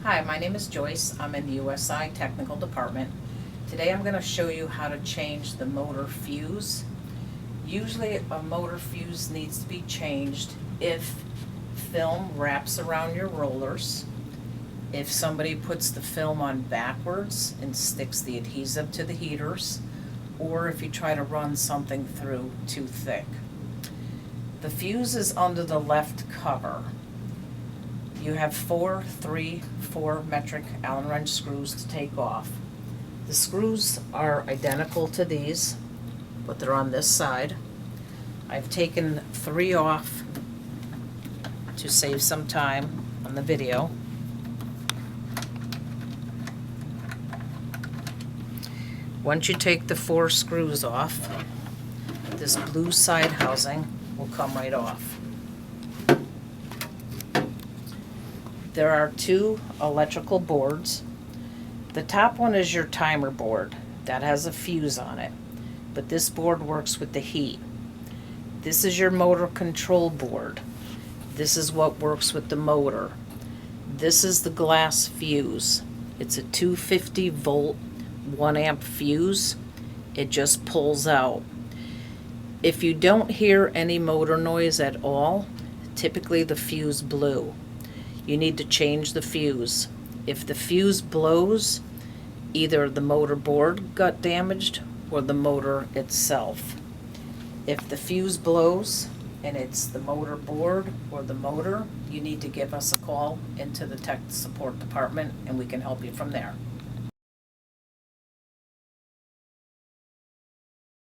Hi, my name is Joyce. I'm in the USI Technical Department. Today I'm going to show you how to change the motor fuse. Usually a motor fuse needs to be changed if film wraps around your rollers, if somebody puts the film on backwards and sticks the adhesive to the heaters, or if you try to run something through too thick. The fuse is under the left cover. You have 4 metric Allen wrench screws to take off. The screws are identical to these, but they're on this side. I've taken 3 off to save some time on the video. Once you take the 4 screws off, this blue side housing will come right off. There are 2 electrical boards. The top one is your timer board. That has a fuse on it, but this board works with the heat. This is your motor control board. This is what works with the motor. This is the glass fuse. It's a 250 volt 1 amp fuse. It just pulls out. If you don't hear any motor noise at all, typically the fuse blew. You need to change the fuse. If the fuse blows, either the motor board got damaged or the motor itself. If the fuse blows and it's the motor board or the motor, you need to give us a call into the tech support department and we can help you from there.